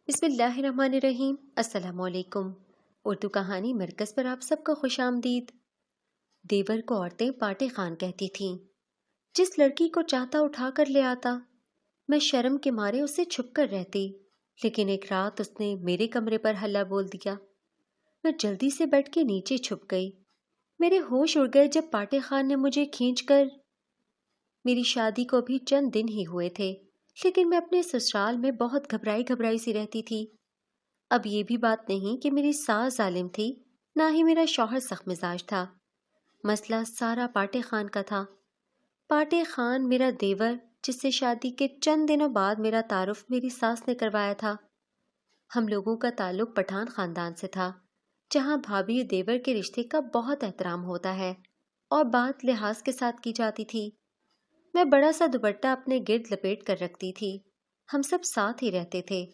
بسم اللہ الرحمن الرحیم۔ السلام علیکم۔ اردو کہانی مرکز پر آپ سب کو خوش آمدید۔ دیور کو عورتیں پاٹے خان کہتی تھیں۔ جس لڑکی کو چاہتا اٹھا کر لے آتا۔ میں شرم کے مارے اسے چھپ کر رہتی، لیکن ایک رات اس نے میرے کمرے پر ہلہ بول دیا۔ میں جلدی سے بیٹھ کے نیچے چھپ گئی۔ میرے ہوش اڑ گئے جب پاٹے خان نے مجھے کھینچ کر… میری شادی کو بھی چند دن ہی ہوئے تھے، لیکن میں اپنے سسرال میں بہت گھبرائی سی رہتی تھی۔ اب یہ بھی بات نہیں کہ میری ساس ظالم تھی، نہ ہی میرا شوہر سخت مزاج تھا۔ مسئلہ سارا پاٹے خان کا تھا۔ پاٹے خان میرا دیور، جس سے شادی کے چند دنوں بعد میرا تعارف میری ساس نے کروایا تھا۔ ہم لوگوں کا تعلق پٹھان خاندان سے تھا، جہاں بھابھی دیور کے رشتے کا بہت احترام ہوتا ہے اور بات لحاظ کے ساتھ کی جاتی تھی۔ میں بڑا سا دوپٹہ اپنے گرد لپیٹ کر رکھتی تھی۔ ہم سب ساتھ ہی رہتے تھے۔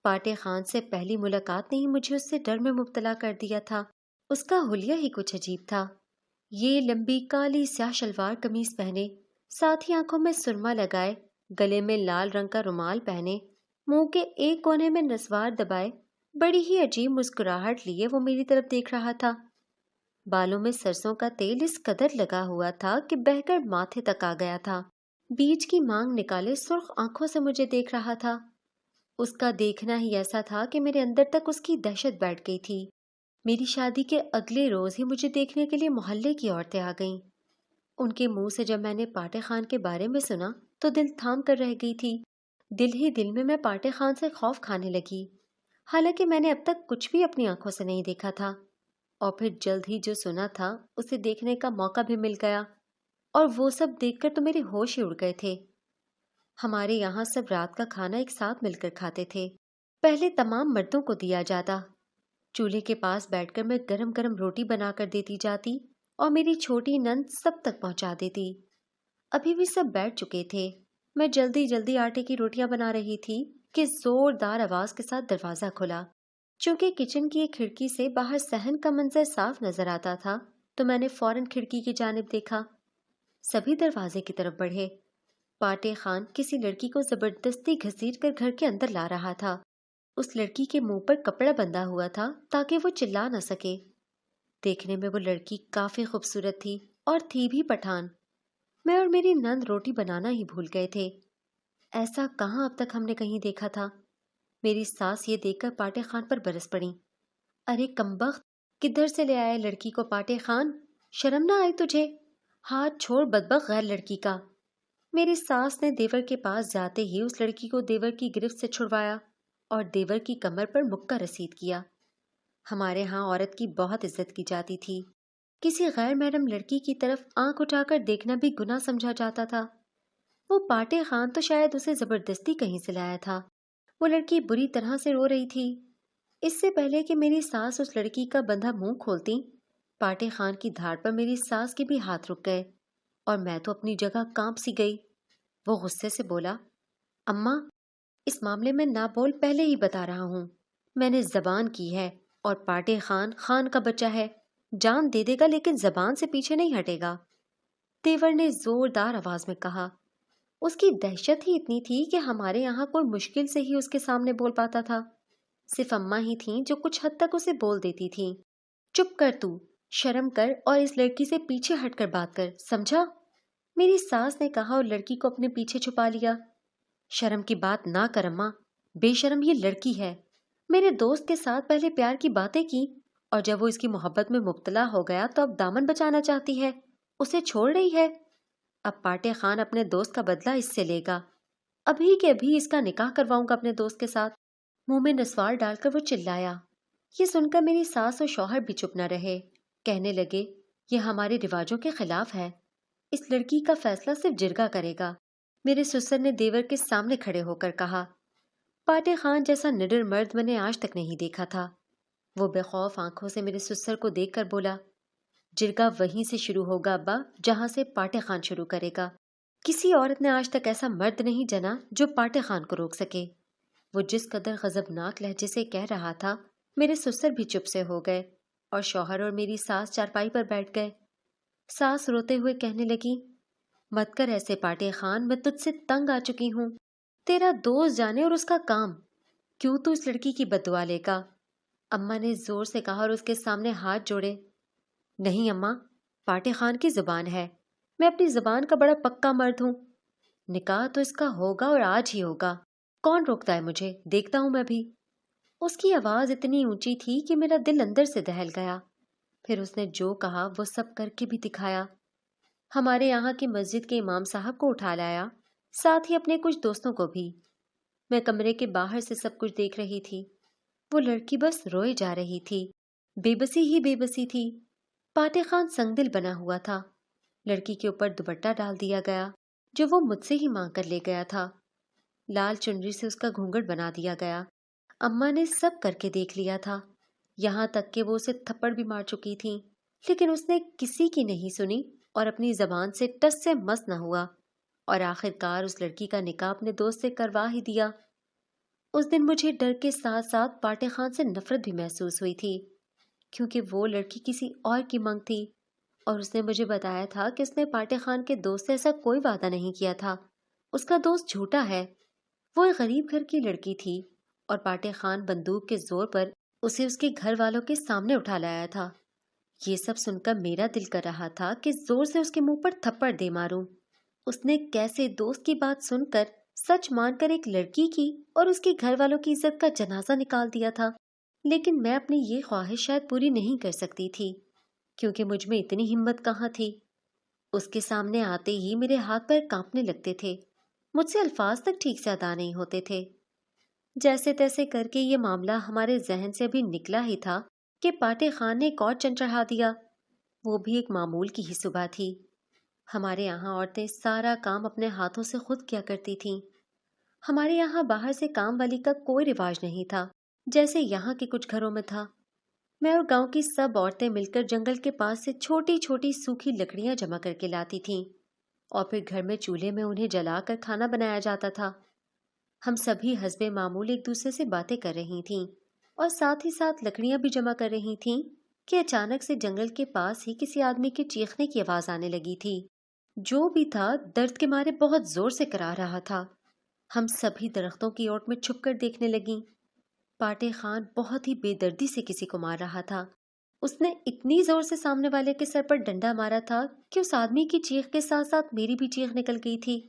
پاٹے خان سے پہلی ملاقات نے ہی مجھے اس سے ڈر میں مبتلا کر دیا تھا۔ اس کا حلیہ ہی کچھ عجیب تھا۔ یہ لمبی کالی سیاہ شلوار قمیص پہنے، ساتھ ہی آنکھوں میں سرما لگائے، گلے میں لال رنگ کا رومال پہنے، منہ کے ایک کونے میں نسوار دبائے، بڑی ہی عجیب مسکراہٹ لیے وہ میری طرف دیکھ رہا تھا۔ بالوں میں سرسوں کا تیل اس قدر لگا ہوا تھا کہ بہہ کر ماتھے تک آ گیا تھا۔ بیچ کی مانگ نکالے سرخ آنکھوں سے مجھے دیکھ رہا تھا۔ اس کا دیکھنا ہی ایسا تھا کہ میرے اندر تک اس کی دہشت بیٹھ گئی تھی۔ میری شادی کے اگلے روز ہی مجھے دیکھنے کے لیے محلے کی عورتیں آ گئیں۔ ان کے منہ سے جب میں نے پاٹے خان کے بارے میں سنا تو دل تھام کر رہ گئی تھی۔ دل ہی دل میں پاٹے خان سے خوف کھانے لگی، حالانکہ میں نے اب تک کچھ بھی اپنی آنکھوں سے نہیں دیکھا تھا۔ اور پھر جلد ہی جو سنا تھا اسے دیکھنے کا موقع بھی مل گیا، اور وہ سب دیکھ کر تو میرے ہوش ہی اڑ گئے تھے۔ ہمارے یہاں سب رات کا کھانا ایک ساتھ مل کر کھاتے تھے۔ پہلے تمام مردوں کو دیا جاتا۔ چولہے کے پاس بیٹھ کر میں گرم گرم روٹی بنا کر دیتی جاتی اور میری چھوٹی نند سب تک پہنچا دیتی۔ ابھی بھی سب بیٹھ چکے تھے۔ میں جلدی جلدی آٹے کی روٹیاں بنا رہی تھی کہ زوردار آواز کے ساتھ دروازہ کھلا۔ چونکہ کچن کی ایک کھڑکی سے باہر صحن کا منظر صاف نظر آتا تھا تو میں نے فوراً کھڑکی کی جانب دیکھا۔ سبھی دروازے کی طرف بڑھے۔ پاٹے خان کسی لڑکی کو زبردستی گھسیٹ کر گھر کے اندر لا رہا تھا۔ اس لڑکی کے منہ پر کپڑا بندھا ہوا تھا تاکہ وہ چلا نہ سکے۔ دیکھنے میں وہ لڑکی کافی خوبصورت تھی اور تھی بھی پٹھان۔ میں اور میری نند روٹی بنانا ہی بھول گئے تھے۔ ایسا کہاں اب تک ہم نے کہیں دیکھا تھا۔ میری ساس یہ دیکھ کر پاٹے خان پر برس پڑی۔ ارے کمبخت، کدھر سے لے آئے لڑکی کو پاٹے خان؟ شرم نہ آئی تجھے؟ ہاتھ چھوڑ بدبخت غیر لڑکی کا۔ میری ساس نے دیور کے پاس جاتے ہی اس لڑکی کو دیور کی گرفت سے چھڑوایا اور دیور کی کمر پر مکہ رسید کیا۔ ہمارے ہاں عورت کی بہت عزت کی جاتی تھی۔ کسی غیر محرم لڑکی کی طرف آنکھ اٹھا کر دیکھنا بھی گناہ سمجھا جاتا تھا۔ وہ پاٹے خان تو شاید اسے زبردستی کہیں سے لایا تھا۔ وہ لڑکی بری طرح سے رو رہی تھی۔ اس سے پہلے کہ میری ساس اس لڑکی کا بندھا منہ کھولتی، پاٹے خان کی دھاڑ پر میری ساس کے بھی ہاتھ رک گئے اور میں تو اپنی جگہ کانپ سی گئی۔ وہ غصے سے بولا، اماں، اس معاملے میں نہ بول، پہلے ہی بتا رہا ہوں۔ میں نے زبان کی ہے اور پاٹے خان خان کا بچہ ہے، جان دے دے گا لیکن زبان سے پیچھے نہیں ہٹے گا، دیور نے زوردار آواز میں کہا۔ اس کی دہشت ہی اتنی تھی کہ ہمارے یہاں کوئی مشکل سے ہی اس کے سامنے بول پاتا تھا۔ صرف اماں ہی تھیں جو کچھ حد تک اسے بول دیتی تھیں۔ چپ کر تو، شرم کر اور اس لڑکی سے پیچھے ہٹ کر بات کر، سمجھا؟ میری ساس نے کہا اور لڑکی کو اپنے پیچھے چھپا لیا۔ شرم کی بات نہ کر اماں، بے شرم یہ لڑکی ہے۔ میرے دوست کے ساتھ پہلے پیار کی باتیں کی اور جب وہ اس کی محبت میں مبتلا ہو گیا تو اب دامن بچانا چاہتی ہے، اسے چھوڑ رہی ہے۔ اب پاٹے خان اپنے دوست کا بدلہ اس سے لے گا۔ ابھی کے ابھی اس کا نکاح کرواؤں گا اپنے دوست کے ساتھ۔ منہ میں نسوار ڈال کر وہ چلایا۔ یہ سن کر میری ساس اور شوہر بھی چپ نہ رہے۔ کہنے لگے، یہ ہمارے رواجوں کے خلاف ہے، اس لڑکی کا فیصلہ صرف جرگہ کرے گا۔ میرے سسر نے دیور کے سامنے کھڑے ہو کر کہا۔ پاٹے خان جیسا نڈر مرد میں نے آج تک نہیں دیکھا تھا۔ وہ بے خوف آنکھوں سے میرے سسر کو دیکھ کر بولا، جرگہ وہیں سے شروع ہوگا ابا جہاں سے پاٹے خان شروع کرے گا۔ کسی عورت نے آج تک ایسا مرد نہیں جنا جو پاٹے خان کو روک سکے۔ وہ جس قدر غضبناک لہجے سے کہہ رہا تھا، میرے سسر بھی چپ سے ہو گئے اور شوہر اور میری ساس چارپائی پر بیٹھ گئے۔ ساس روتے ہوئے کہنے لگی، مت کر ایسے پاٹے خان، میں تجھ سے تنگ آ چکی ہوں۔ تیرا دوست جانے اور اس کا کام۔ کیوں تو اس لڑکی کی بددعا لے گا؟ اماں نے زور سے کہا اور اس کے سامنے ہاتھ جوڑے۔ نہیں اماں، پاٹے خان کی زبان ہے، میں اپنی زبان کا بڑا پکا مرد ہوں۔ نکاح تو اس کا ہوگا اور آج ہی ہوگا، کون روکتا ہے مجھے، دیکھتا ہوں میں بھی۔ اس کی آواز اتنی اونچی تھی کہ میرا دل اندر سے دہل گیا۔ پھر اس نے جو کہا وہ سب کر کے بھی دکھایا۔ ہمارے یہاں کی مسجد کے امام صاحب کو اٹھا لایا، ساتھ ہی اپنے کچھ دوستوں کو بھی۔ میں کمرے کے باہر سے سب کچھ دیکھ رہی تھی۔ وہ لڑکی بس روئے جا رہی تھی، بے بسی ہی بے بسی تھی۔ پاٹے خان سنگ دل بنا ہوا تھا۔ لڑکی کے اوپر دوپٹہ ڈال دیا گیا جو وہ مجھ سے ہی مانگ کر لے گیا تھا۔ لال چنری سے اس کا گھونگھٹ بنا دیا گیا۔ اماں نے سب کر کے دیکھ لیا تھا، یہاں تک کہ وہ اسے تھپڑ بھی مار چکی تھی، لیکن اس نے کسی کی نہیں سنی اور اپنی زبان سے ٹس سے مس نہ ہوا، اور آخر کار اس لڑکی کا نکاح اپنے دوست سے کروا ہی دیا۔ اس دن مجھے ڈر کے ساتھ ساتھ پاٹے خان سے نفرت بھی محسوس ہوئی تھی، کیونکہ وہ لڑکی کسی اور کی منگ تھی، اور اس نے مجھے بتایا تھا کہ اس نے پاٹے خان کے دوست سے ایسا کوئی وعدہ نہیں کیا تھا۔ اس کا دوست جھوٹا ہے۔ وہ ایک غریب گھر کی لڑکی تھی اور پاٹے خان بندوق کے زور پر اسے اس کے گھر والوں کے سامنے اٹھا لایا تھا۔ یہ سب سن کر میرا دل کر رہا تھا کہ زور سے اس کے منہ پر تھپڑ دے ماروں۔ اس نے کیسے دوست کی بات سن کر سچ مان کر ایک لڑکی کی اور اس کے گھر والوں کی عزت کا جنازہ نکال دیا تھا، لیکن میں اپنی یہ خواہش شاید پوری نہیں کر سکتی تھی، کیونکہ مجھ میں اتنی ہمت کہاں تھی۔ اس کے سامنے آتے ہی میرے ہاتھ پیر کانپنے لگتے تھے، مجھ سے الفاظ تک ٹھیک سے ادا نہیں ہوتے تھے۔ جیسے تیسے کر کے یہ معاملہ ہمارے ذہن سے ابھی نکلا ہی تھا کہ پاٹے خان نے ایک اور چند چڑھا دیا، وہ بھی ایک معمول کی ہی صبح تھی۔ ہمارے یہاں عورتیں سارا کام اپنے ہاتھوں سے خود کیا کرتی تھیں۔ ہمارے یہاں باہر سے کام والی کا کوئی رواج نہیں تھا، جیسے یہاں کے کچھ گھروں میں تھا۔ میں اور گاؤں کی سب عورتیں مل کر جنگل کے پاس سے چھوٹی چھوٹی سوکھی لکڑیاں جمع کر کے لاتی تھیں، اور پھر گھر میں چولہے میں انہیں جلا کر کھانا بنایا جاتا تھا۔ ہم سبھی حسب معمول ایک دوسرے سے باتیں کر رہی تھیں اور ساتھ ہی ساتھ لکڑیاں بھی جمع کر رہی تھیں کہ اچانک سے جنگل کے پاس ہی کسی آدمی کے چیخنے کی آواز آنے لگی تھی۔ جو بھی تھا درد کے مارے بہت زور سے کرا رہا تھا۔ ہم سبھی درختوں کی اوٹ میں چھپ کر دیکھنے لگیں۔ پاٹے خان بہت ہی بے دردی سے کسی کو مار رہا تھا۔ اس نے اتنی زور سے سامنے والے کے سر پر ڈنڈا مارا تھا کہ اس آدمی کی چیخ کے ساتھ ساتھ میری بھی چیخ نکل گئی تھی۔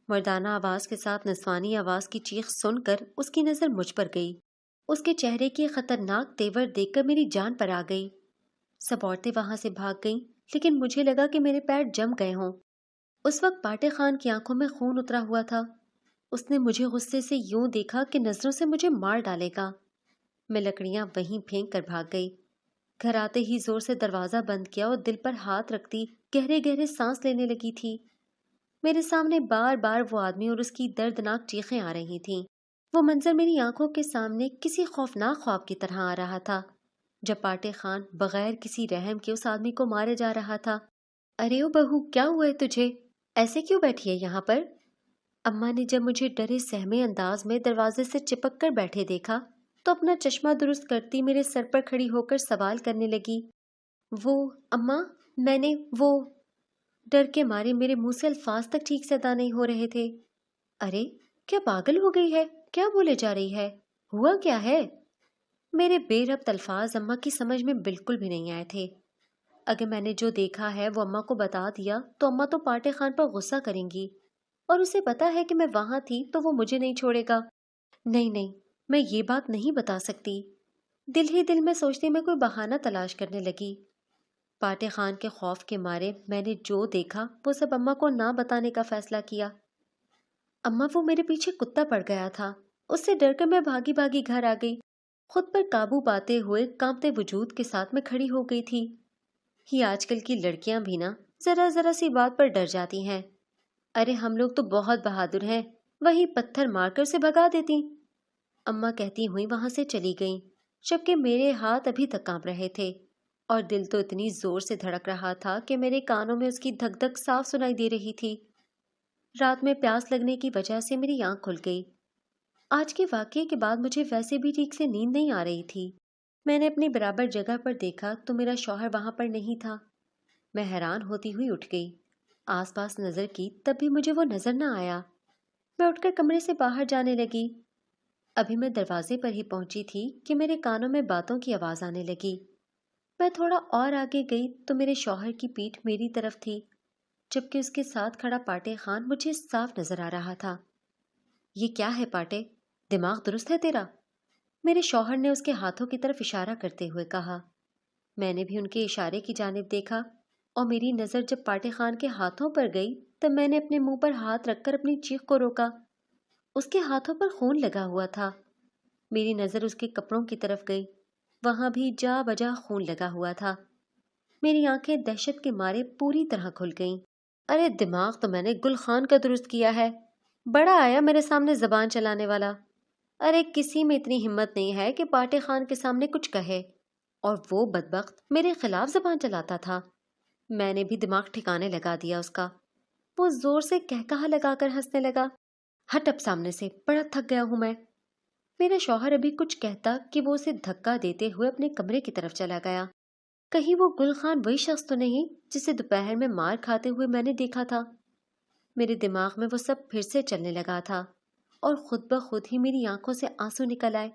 مردانہ آواز کے ساتھ نسوانی آواز کی چیخ سن کر اس کی نظر مجھ پر گئی۔ اس کے چہرے کی خطرناک تیور دیکھ کر میری جان پر آ گئی۔ سب عورتیں وہاں سے بھاگ گئیں، لیکن مجھے لگا کہ میرے پیر جم گئے ہوں۔ اس وقت پاٹے خان کی آنکھوں میں خون اترا ہوا تھا۔ اس نے مجھے غصے سے یوں دیکھا کہ نظروں سے مجھے مار ڈالے گا۔ میں لکڑیاں وہیں پھینک کر بھاگ گئی۔ گھر آتے ہی زور سے دروازہ بند کیا اور دل پر ہاتھ رکھتی گہرے گہرے سانس لینے لگی تھی۔ میرے سامنے بار بار وہ آدمی اور اس کی دردناک چیخیں آ رہی تھیں۔ وہ منظر میری آنکھوں کے سامنے کسی خوفناک خواب کی طرح آ رہا تھا، جب پاٹے خان بغیر کسی رحم کے اس آدمی کو مارے جا رہا تھا۔ ارے او بہو، کیا ہوا ہے تجھے؟ ایسے کیوں بیٹھی ہے یہاں پر؟ اماں نے جب مجھے ڈرے سہمے انداز میں دروازے سے چپک کر بیٹھے دیکھا تو اپنا چشمہ درست کرتی میرے سر پر کھڑی ہو کر سوال کرنے لگی۔ وہ اماں، میں نے وہ… ڈر کے مارے میرے منہ سے الفاظ تک ٹھیک سے ادا نہیں ہو رہے تھے۔ ارے کیا پاگل ہو گئی ہے؟ کیا بولے جا رہی ہے؟ ہوا کیا ہے؟ میرے بے ربط الفاظ اماں کی سمجھ میں بالکل بھی نہیں آئے تھے۔ اگر میں نے جو دیکھا ہے وہ اماں کو بتا دیا تو اماں تو پاٹے خان پر غصہ کریں گی، اور اسے پتا ہے کہ میں وہاں تھی تو وہ مجھے نہیں چھوڑے گا۔ نہیں نہیں، میں یہ بات نہیں بتا سکتی۔ دل ہی دل میں سوچتی میں کوئی بہانہ تلاش کرنے لگی۔ پاٹے خان کے خوف کے مارے میں نے جو دیکھا وہ سب اماں کو نہ بتانے کا فیصلہ کیا۔ اماں، وہ میرے پیچھے کتا پڑ گیا تھا، اس سے ڈر کر میں بھاگی بھاگی گھر آ گئی۔ خود پر قابو پاتے ہوئے کانپتے وجود کے ساتھ میں کھڑی ہو گئی تھی۔ یہ آج کل کی لڑکیاں بھی نا ذرا ذرا سی بات پر ڈر جاتی ہیں۔ ارے ہم لوگ تو بہت بہادر ہیں، وہی پتھر مار کر اسے بھگا دیتی، اماں کہتی ہوئی وہاں سے چلی گئیں، جبکہ میرے ہاتھ ابھی تک کانپ رہے تھے اور دل تو اتنی زور سے دھڑک رہا تھا کہ میرے کانوں میں اس کی دھک دھک صاف سنائی دے رہی تھی۔ رات میں پیاس لگنے کی وجہ سے میری آنکھ کھل گئی۔ آج کے واقعے کے بعد مجھے ویسے بھی ٹھیک سے نیند نہیں آ رہی تھی۔ میں نے اپنی برابر جگہ پر دیکھا تو میرا شوہر وہاں پر نہیں تھا۔ میں حیران ہوتی ہوئی اٹھ گئی، آس پاس نظر کی، تب بھی مجھے وہ نظر نہ آیا۔ میں اٹھ کر کمرے سے باہر جانے لگی۔ ابھی میں دروازے پر ہی پہنچی تھی کہ میرے کانوں میں باتوں کی آواز آنے لگی۔ میں تھوڑا اور آگے گئی تو میرے شوہر کی پیٹھ میری طرف تھی، جبکہ اس کے ساتھ کھڑا پاٹے خان مجھے صاف نظر آ رہا تھا۔ یہ کیا ہے پاٹے؟ دماغ درست ہے تیرا؟ میرے شوہر نے اس کے ہاتھوں کی طرف اشارہ کرتے ہوئے کہا۔ میں نے بھی ان کے اشارے کی جانب دیکھا اور میری نظر جب پاٹے خان کے ہاتھوں پر گئی تب میں نے اپنے منہ پر ہاتھ رکھ کر اپنی چیخ کو روکا۔ اس کے ہاتھوں پر خون لگا ہوا تھا۔ میری نظر اس کے کپڑوں کی طرف گئی، وہاں بھی جا بجا خون لگا ہوا تھا۔ میری آنکھیں دہشت کے مارے پوری طرح کھل گئیں۔ ارے دماغ تو میں نے گل خان کا درست کیا ہے، بڑا آیا میرے سامنے زبان چلانے والا۔ ارے کسی میں اتنی ہمت نہیں ہے کہ پاٹے خان کے سامنے کچھ کہے، اور وہ بدبخت میرے خلاف زبان چلاتا تھا۔ میں نے بھی دماغ ٹھکانے لگا دیا اس کا۔ وہ زور سے کہکہا لگا کر ہنسنے لگا۔ ہٹ اب سامنے سے، بڑا تھک گیا ہوں میں۔ میرا شوہر ابھی کچھ کہتا کہ وہ اسے دھکا دیتے ہوئے اپنے کمرے کی طرف چلا گیا۔ کہیں وہ گل خان وہی شخص تو نہیں جسے دوپہر میں مار کھاتے ہوئے میں نے دیکھا تھا؟ میرے دماغ میں وہ سب پھر سے چلنے لگا تھا اور خود بخود ہی میری آنکھوں سے آنسو نکل آئے۔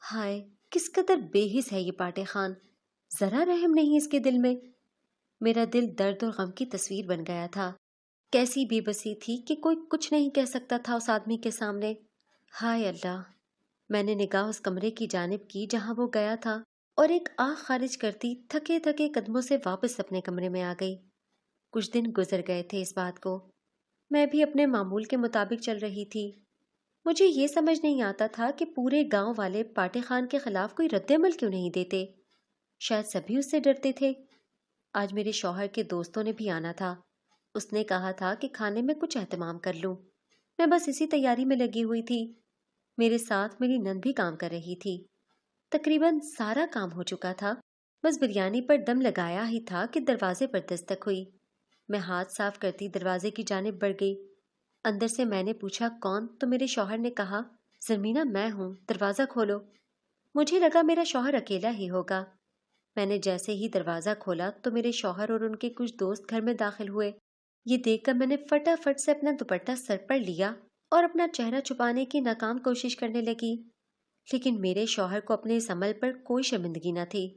ہائے کس قدر بے حس ہے یہ پاٹے خان، ذرا رحم نہیں اس کے دل میں۔ میرا دل درد اور غم کی تصویر بن گیا تھا۔ کیسی بے بسی تھی کہ کوئی کچھ نہیں کہہ سکتا تھا اس آدمی کے سامنے۔ ہائے اللہ! میں نے نگاہ اس کمرے کی جانب کی جہاں وہ گیا تھا اور ایک آہ خارج کرتی تھکے تھکے قدموں سے واپس اپنے کمرے میں آ گئی۔ کچھ دن گزر گئے تھے اس بات کو، میں بھی اپنے معمول کے مطابق چل رہی تھی۔ مجھے یہ سمجھ نہیں آتا تھا کہ پورے گاؤں والے پاٹے خان کے خلاف کوئی رد عمل کیوں نہیں دیتے۔ شاید سبھی اس سے ڈرتے تھے۔ آج میرے شوہر کے دوستوں نے بھی آنا تھا۔ اس نے کہا تھا کہ کھانے میں کچھ اہتمام کر لوں۔ میں بس اسی تیاری میں لگی ہوئی تھی۔ میرے ساتھ میری نند بھی کام کر رہی تھی۔ تقریباً سارا کام ہو چکا تھا، بس بریانی پر دم لگایا ہی تھا کہ دروازے پر دستک ہوئی۔ میں ہاتھ صاف کرتی دروازے کی جانب بڑھ گئی۔ اندر سے میں نے پوچھا کون، تو میرے شوہر نے کہا زرمینا میں ہوں، دروازہ کھولو۔ مجھے لگا میرا شوہر اکیلا ہی ہوگا۔ میں نے جیسے ہی دروازہ کھولا تو میرے شوہر اور ان کے کچھ دوست گھر میں داخل ہوئے۔ یہ دیکھ کر میں نے فٹافٹ سے اپنا دوپٹہ سر پر لیا اور اپنا چہرہ چھپانے کی ناکام کوشش کرنے لگی، لیکن میرے شوہر کو اپنے اس عمل پر کوئی شرمندگی نہ تھی۔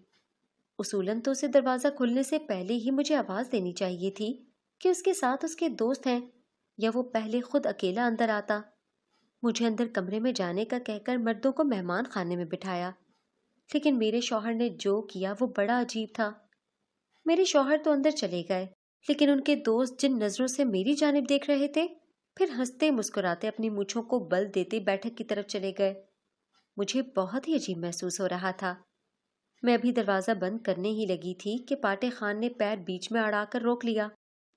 اصولاً تو اسے دروازہ کھلنے سے پہلے ہی مجھے آواز دینی چاہیے تھی کہ اس کے ساتھ اس کے دوست ہیں، یا وہ پہلے خود اکیلا اندر آتا۔ مجھے اندر کمرے میں جانے کا کہہ کر مردوں کو مہمان خانے میں بٹھایا، لیکن میرے شوہر نے جو کیا وہ بڑا عجیب تھا۔ میرے شوہر تو اندر چلے گئے، لیکن ان کے دوست جن نظروں سے میری جانب دیکھ رہے تھے، پھر ہنستے مسکراتے اپنی مونچھوں کو بل دیتے بیٹھک کی طرف چلے گئے۔ مجھے بہت ہی عجیب محسوس ہو رہا تھا۔ میں ابھی دروازہ بند کرنے ہی لگی تھی کہ پاٹے خان نے پیر بیچ میں اڑا کر روک لیا۔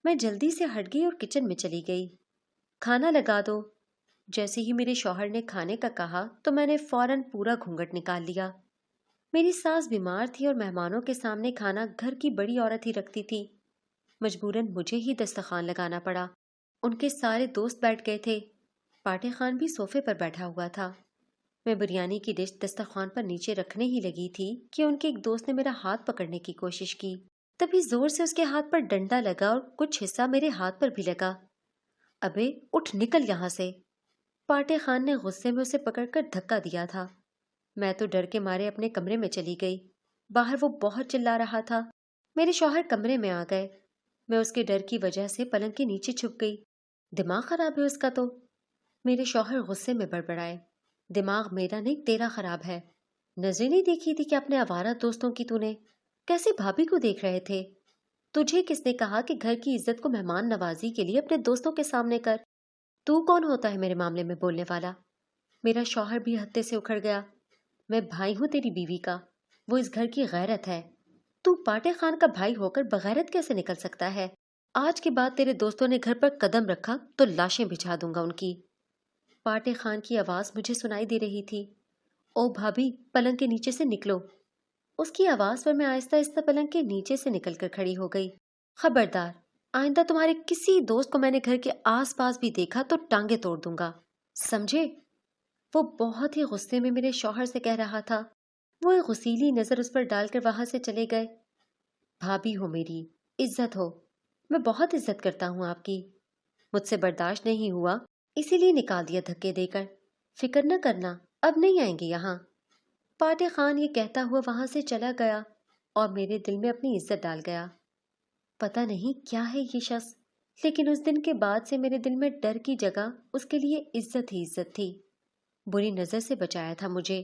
میں جلدی سے ہٹ گئی اور کچن میں چلی گئی۔ کھانا لگا دو۔ جیسے ہی میرے شوہر نے کھانے کا کہا تو میں نے فوراً پورا گھونگھٹ نکال لیا۔ میری ساس بیمار تھی اور مہمانوں کے سامنے کھانا گھر کی بڑی عورت ہی رکھتی تھی۔ مجبوراً مجھے ہی دسترخوان لگانا پڑا۔ ان کے سارے دوست بیٹھ گئے تھے۔ پاٹے خان بھی صوفے پر بیٹھا ہوا تھا۔ میں بریانی کی ڈش دسترخوان پر نیچے رکھنے ہی لگی تھی کہ ان کے ایک دوست نے میرا ہاتھ پکڑنے کی کوشش کی۔ تبھی زور سے اس کے ہاتھ پر ڈنڈا لگا اور کچھ حصہ میرے ہاتھ پر بھی لگا۔ ابے اٹھ نکل یہاں سے! پاٹے خان نے غصے میں اسے پکڑ کر دھکا دیا تھا۔ میں تو ڈر کے مارے اپنے کمرے میں چلی گئی۔ باہر وہ بہت چلا رہا تھا۔ میرے شوہر کمرے میں آ گئے۔ میں اس کے ڈر کی وجہ سے پلنگ کے نیچے چھپ گئی۔ دماغ خراب ہے اس کا تو! میرے شوہر غصے میں بڑبڑائے۔ دماغ میرا نہیں تیرا خراب ہے۔ نظریں نہیں دیکھی تھی کہ اپنے آوارہ دوستوں کی تو نے کیسے بھابھی کو دیکھ رہے تھے؟ تجھے کس نے کہا کہ گھر کی عزت کو مہمان نوازی کے لیے اپنے دوستوں کے سامنے کر؟ تو کون ہوتا ہے میرے معاملے میں بولنے والا؟ میرا شوہر بھی ہتے سے اکھڑ گیا۔ میں بھائی ہوں تیری بیوی کا، وہ اس گھر کی غیرت ہے۔ تو پاٹے خان کا بھائی ہو کر بغیرت کیسے نکل سکتا ہے؟ آج کے بعد تیرے دوستوں نے گھر پر قدم رکھا تو لاشیں بچھا دوں گا ان کی۔ پاٹے خان کی آواز مجھے سنائی دے رہی تھی۔ او بھابھی، پلنگ کے نیچے سے نکلو۔ اس کی آواز پر میں آہستہ آہستہ پلنگ کے نیچے سے نکل کر کھڑی ہو گئی۔ خبردار، آئندہ تمہارے کسی دوست کو میں نے گھر کے آس پاس بھی دیکھا تو ٹانگیں توڑ دوں گا، سمجھے؟ وہ بہت ہی غصے میں میرے شوہر سے کہہ رہا تھا۔ وہ ایک غصیلی نظر اس پر ڈال کر وہاں سے چلے گئے۔ بھابھی ہو میری، عزت ہو، میں بہت عزت کرتا ہوں آپ کی۔ مجھ سے برداشت نہیں ہوا، اسی لیے نکال دیا دھکے دے کر۔ فکر نہ کرنا، اب نہیں آئیں گے یہاں۔ پاٹے خان یہ کہتا ہوا وہاں سے چلا گیا اور میرے دل میں اپنی عزت ڈال گیا۔ پتہ نہیں کیا ہے یہ شخص، لیکن اس دن کے بعد سے میرے دل میں ڈر کی جگہ اس کے لیے عزت ہی عزت تھی۔ بری نظر سے بچایا تھا مجھے۔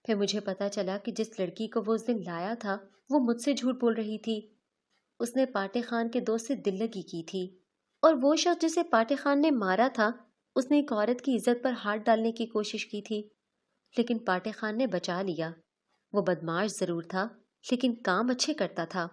پھر مجھے پتا چلا کہ جس لڑکی کو وہ اس دن لایا تھا وہ مجھ سے جھوٹ بول رہی تھی۔ اس نے پاٹے خان کے دوست سے دل لگی کی تھی، اور وہ شخص جسے پاٹے خان نے مارا تھا اس نے ایک عورت کی عزت پر ہاتھ ڈالنے کی کوشش کی تھی، لیکن پاٹے خان نے بچا لیا۔ وہ بدماش ضرور تھا لیکن کام اچھے کرتا تھا۔